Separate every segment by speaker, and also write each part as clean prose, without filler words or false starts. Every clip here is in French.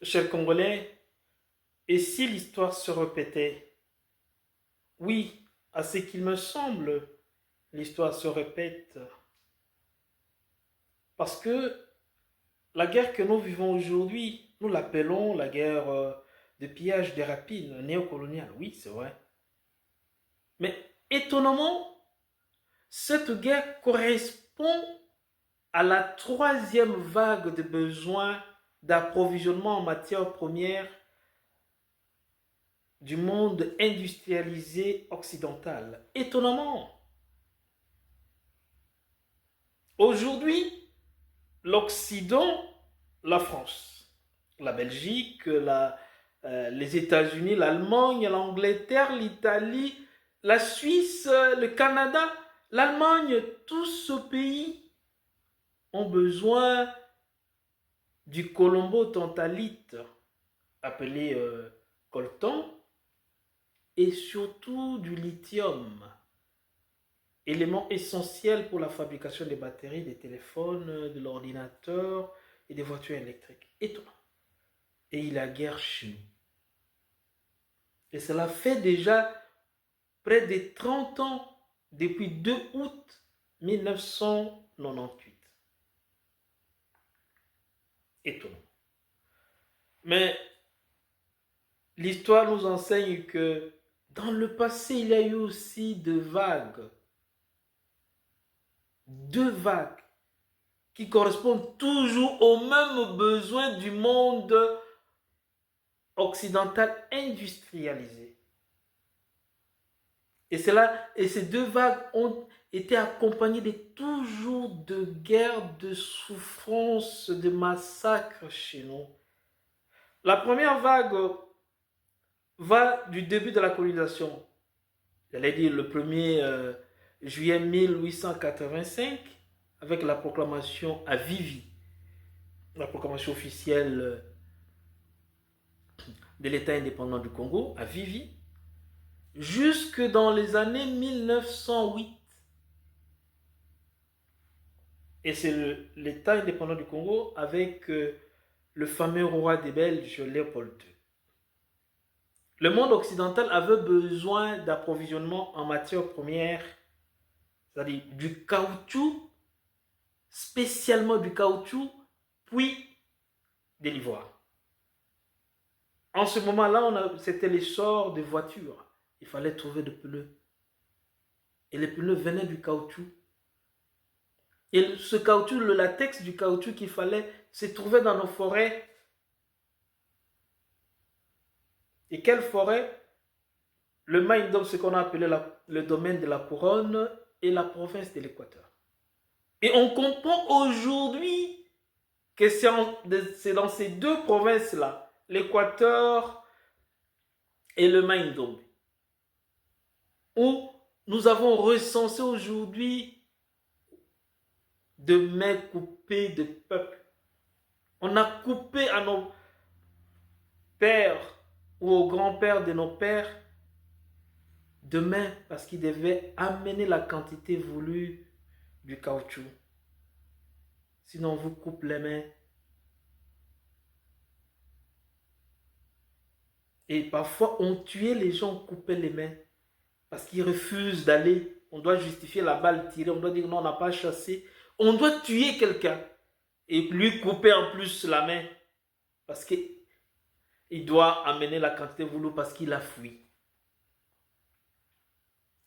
Speaker 1: Chers Congolais, et si l'histoire se répétait? Oui, à ce qu'il me semble, l'histoire se répète. Parce que la guerre que nous vivons aujourd'hui, nous l'appelons la guerre de pillage des rapines néocoloniale. Oui, c'est vrai. Mais étonnamment, cette guerre correspond à la troisième vague de besoins d'approvisionnement en matières premières du monde industrialisé occidental. Étonnamment, aujourd'hui, l'Occident, la France, la Belgique, les États-Unis, l'Allemagne, l'Angleterre, l'Italie, la Suisse, le Canada, l'Allemagne, tous ces pays ont besoin du colombo-tantalite, appelé coltan, et surtout du lithium, élément essentiel pour la fabrication des batteries, des téléphones, de l'ordinateur et des voitures électriques. Étonnant. Et il y a guerre chez nous. Et cela fait déjà près de 30 ans, depuis 2 août 1998. Étonnant. Mais l'histoire nous enseigne que dans le passé, il y a eu aussi deux vagues qui correspondent toujours aux mêmes besoins du monde occidental industrialisé. Et ces deux vagues ont été accompagnées de toujours de guerres, de souffrances, de massacres chez nous. La première vague va du début de la colonisation. J'allais dire le 1er juillet 1885, avec la proclamation à Vivi, la proclamation officielle de l'État indépendant du Congo, à Vivi, jusque dans les années 1908. Et c'est l'État indépendant du Congo avec le fameux roi des Belges, Léopold II. Le monde occidental avait besoin d'approvisionnement en matières premières, c'est-à-dire du caoutchouc, spécialement du caoutchouc, puis de l'ivoire. En ce moment-là, c'était l'essor des voitures. Il fallait trouver des pneus. Et les pneus venaient du caoutchouc. Et ce caoutchouc, le latex du caoutchouc qu'il fallait, se trouvait dans nos forêts. Et quelle forêt? Le Maïndom, ce qu'on a appelé le domaine de la couronne et la province de l'Équateur. Et on comprend aujourd'hui que c'est dans ces deux provinces-là, l'Équateur et le Maïndom, où nous avons recensé aujourd'hui de mains coupées de peuples. On a coupé à nos pères ou aux grands-pères de nos pères de mains parce qu'ils devaient amener la quantité voulue du caoutchouc. Sinon, on vous coupe les mains. Et parfois, on tuait les gens, on coupait les mains parce qu'ils refusent d'aller. On doit justifier la balle tirée, on doit dire non, on n'a pas chassé. On doit tuer quelqu'un et lui couper en plus la main parce qu'il doit amener la quantité voulue parce qu'il a fui.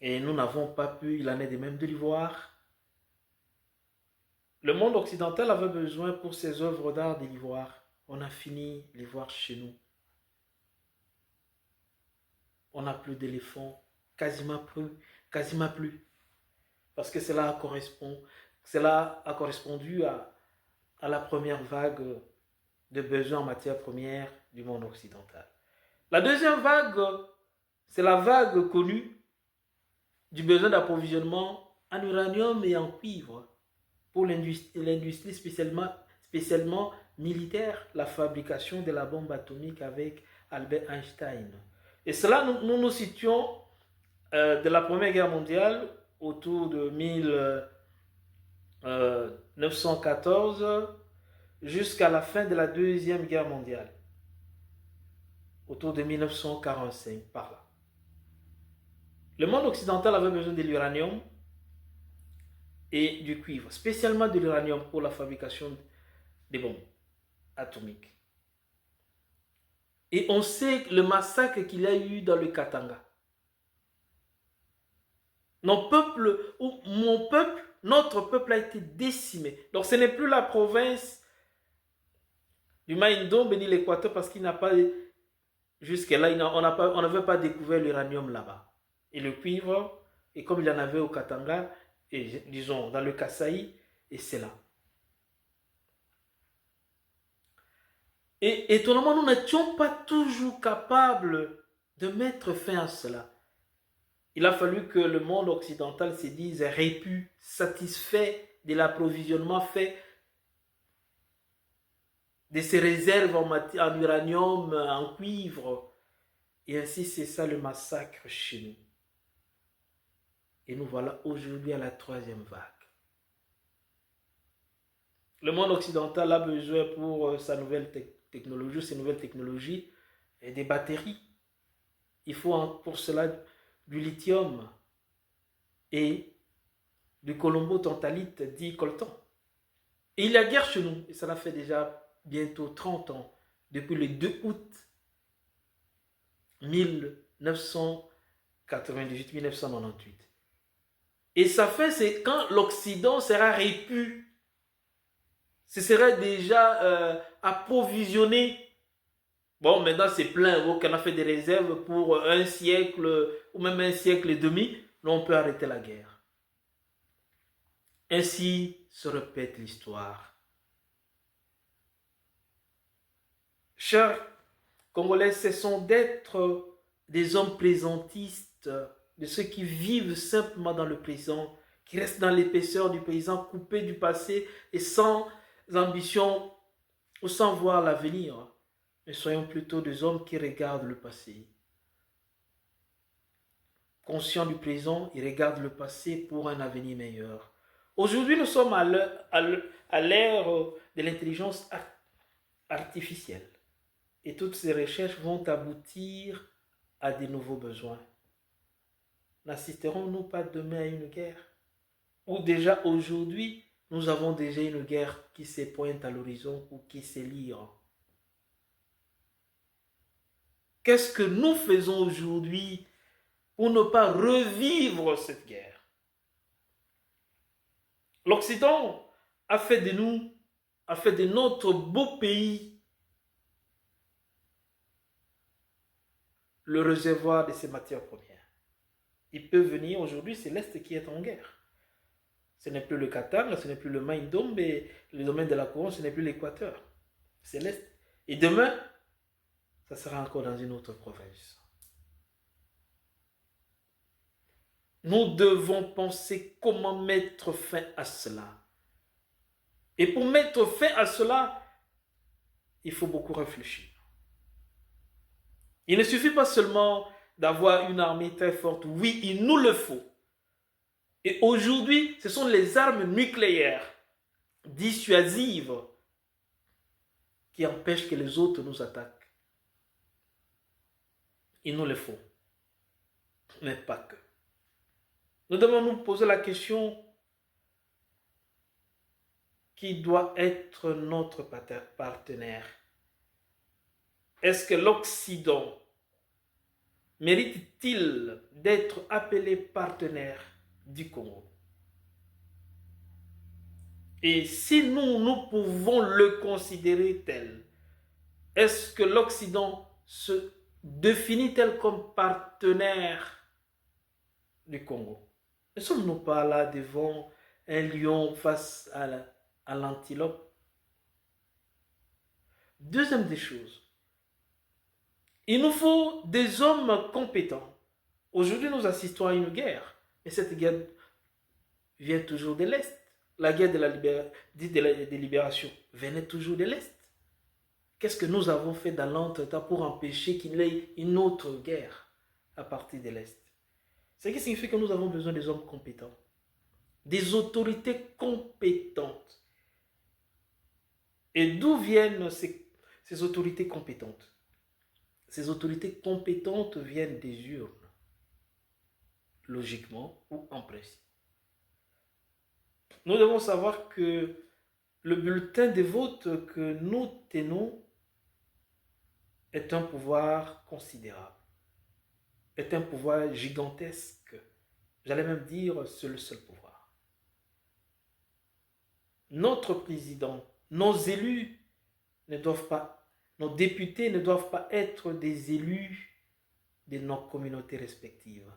Speaker 1: Et nous n'avons pas pu, il en est de même de l'ivoire. Le monde occidental avait besoin pour ses œuvres d'art de l'ivoire. On a fini l'ivoire chez nous. On n'a plus d'éléphants, quasiment plus. Parce que cela a correspondu à la première vague de besoins en matière première du monde occidental. La deuxième vague, c'est la vague connue du besoin d'approvisionnement en uranium et en cuivre pour l'industrie spécialement militaire, la fabrication de la bombe atomique avec Albert Einstein. Et cela, nous nous situons de la Première Guerre mondiale autour de 1914 jusqu'à la fin de la Deuxième Guerre mondiale. autour de 1945, par là. Le monde occidental avait besoin de l'uranium et du cuivre, spécialement de l'uranium pour la fabrication des bombes atomiques. Et on sait le massacre qu'il y a eu dans le Katanga. Mon peuple, notre peuple a été décimé. Donc ce n'est plus la province du Maïndombe ni l'Équateur parce qu'il n'a pas, jusque-là, on n'avait pas découvert l'uranium là-bas. Et le cuivre, et comme il y en avait au Katanga, et disons dans le Kasaï, et c'est là. Et étonnamment, nous n'étions pas toujours capables de mettre fin à cela. Il a fallu que le monde occidental se dise répu, satisfait de l'approvisionnement fait de ses réserves en uranium, en cuivre. Et ainsi, c'est ça le massacre chez nous. Et nous voilà aujourd'hui à la troisième vague. Le monde occidental a besoin pour sa nouvelle technologie, ses nouvelles technologies, et des batteries. Il faut pour cela du lithium et du colombo-tantalite dit coltan. Et il y a guerre chez nous, et cela fait déjà bientôt 30 ans, depuis le 2 août 1998-1998. Et ça fait, c'est quand l'Occident sera répu, ce serait déjà approvisionné. Bon, maintenant c'est plein, on a fait des réserves pour un siècle ou même un siècle et demi, là on peut arrêter la guerre. Ainsi se répète l'histoire. Chers Congolais, cessons d'être des hommes présentistes, de ceux qui vivent simplement dans le présent, qui restent dans l'épaisseur du présent, coupés du passé et sans ambition ou sans voir l'avenir. Mais soyons plutôt des hommes qui regardent le passé. Conscients du présent, ils regardent le passé pour un avenir meilleur. Aujourd'hui, nous sommes à l'ère de l'intelligence artificielle. Et toutes ces recherches vont aboutir à de nouveaux besoins. N'assisterons-nous pas demain à une guerre? Ou déjà aujourd'hui, nous avons déjà une guerre qui se pointe à l'horizon ou qui s'élire. Qu'est-ce que nous faisons aujourd'hui pour ne pas revivre cette guerre? L'Occident a fait de notre beau pays le réservoir de ces matières premières. Il peut venir aujourd'hui, c'est l'Est qui est en guerre. Ce n'est plus le Qatar, ce n'est plus le Maïndombe, le domaine de la couronne, ce n'est plus l'Équateur. C'est l'Est. Et demain, ça sera encore dans une autre province. Nous devons penser comment mettre fin à cela. Et pour mettre fin à cela, il faut beaucoup réfléchir. Il ne suffit pas seulement d'avoir une armée très forte. Oui, il nous le faut. Et aujourd'hui, ce sont les armes nucléaires dissuasives qui empêchent que les autres nous attaquent. Il nous le faut. Mais pas que. Nous devons nous poser la question: qui doit être notre partenaire? Est-ce que l'Occident mérite-t-il d'être appelé partenaire du Congo? Et si nous pouvons le considérer tel, est-ce que l'Occident se définit tel comme partenaire du Congo? Ne sommes-nous pas là devant un lion face à l'antilope? Deuxième des choses, il nous faut des hommes compétents. Aujourd'hui, nous assistons à une guerre, et cette guerre vient toujours de l'Est. La guerre de la libération venait toujours de l'Est. Qu'est-ce que nous avons fait dans l'entretemps pour empêcher qu'il y ait une autre guerre à partir de l'Est? Ce qui signifie que nous avons besoin des hommes compétents, des autorités compétentes. Et d'où viennent ces autorités compétentes? ces autorités compétentes viennent des urnes, logiquement ou en principe. Nous devons savoir que le bulletin de vote que nous tenons est un pouvoir considérable, est un pouvoir gigantesque. J'allais même dire, c'est le seul pouvoir. Notre président, nos élus ne doivent pas, nos députés ne doivent pas être des élus de nos communautés respectives.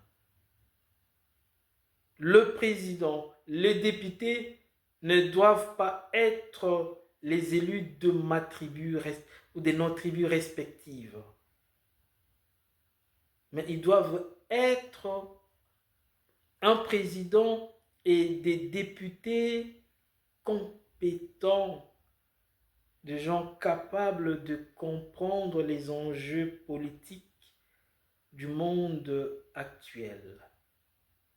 Speaker 1: Le président, les députés ne doivent pas être les élus de ma tribu ou de nos tribus respectives. Mais ils doivent être un président et des députés compétents, des gens capables de comprendre les enjeux politiques du monde actuel,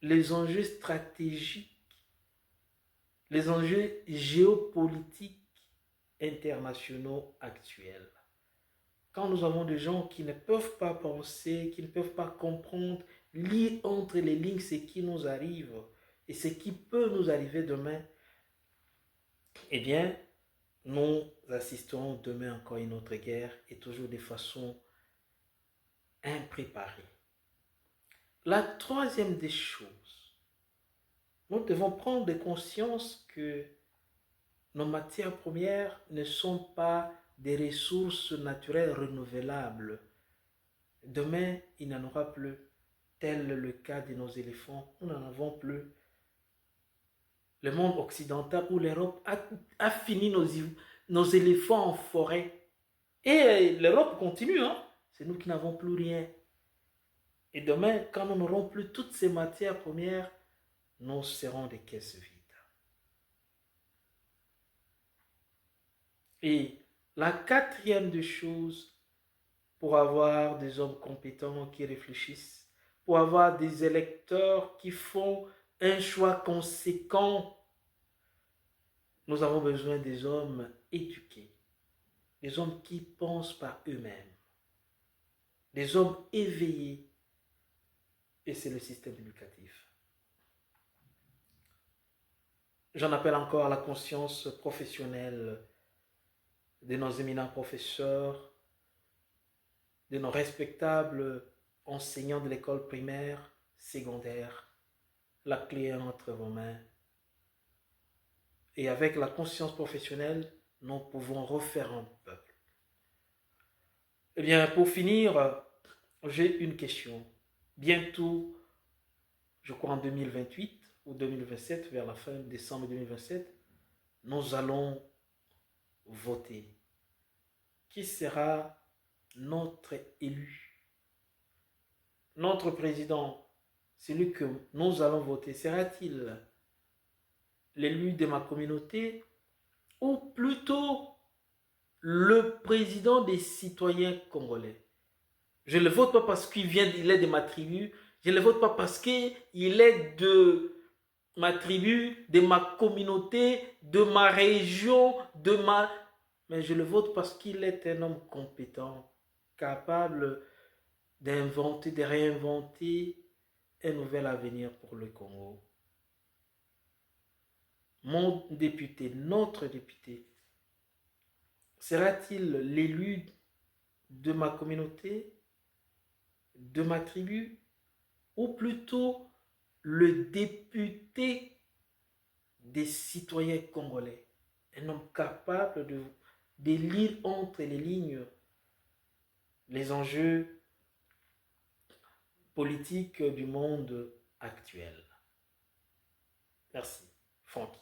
Speaker 1: les enjeux stratégiques, les enjeux géopolitiques internationaux actuels. Quand nous avons des gens qui ne peuvent pas penser, qui ne peuvent pas comprendre, lire entre les lignes ce qui nous arrive et ce qui peut nous arriver demain, eh bien, nous assisterons demain encore à une autre guerre et toujours de façon impréparée. La troisième des choses, nous devons prendre conscience que nos matières premières ne sont pas des ressources naturelles renouvelables. Demain, il n'en aura plus. Tel le cas de nos éléphants, nous n'en avons plus. Le monde occidental ou l'Europe a fini nos éléphants en forêt. Et l'Europe continue, hein? C'est nous qui n'avons plus rien. Et demain, quand nous n'aurons plus toutes ces matières premières, nous serons des caisses vides. Et la quatrième des choses, pour avoir des hommes compétents qui réfléchissent, pour avoir des électeurs qui font un choix conséquent, nous avons besoin des hommes éduqués, des hommes qui pensent par eux-mêmes, des hommes éveillés, et c'est le système éducatif. J'en appelle encore à la conscience professionnelle de nos éminents professeurs, de nos respectables enseignants de l'école primaire, secondaire. La clé est entre vos mains. Et avec la conscience professionnelle, nous pouvons refaire un peuple. Eh bien, pour finir, j'ai une question. Bientôt, je crois en 2028 ou 2027, vers la fin décembre 2027, nous allons voter. Qui sera notre élu? Notre président, celui que nous allons voter, sera-t-il l'élu de ma communauté ou plutôt le président des citoyens congolais? Je ne le vote pas parce qu'il est de ma tribu, je ne le vote pas parce qu'il est de ma tribu, de ma communauté, de ma région, mais je le vote parce qu'il est un homme compétent, capable d'inventer, de réinventer un nouvel avenir pour le Congo. Mon député, notre député, sera-t-il l'élu de ma communauté, de ma tribu, ou plutôt le député des citoyens congolais, un homme capable de lire entre les lignes les enjeux politiques du monde actuel. Merci, Franck.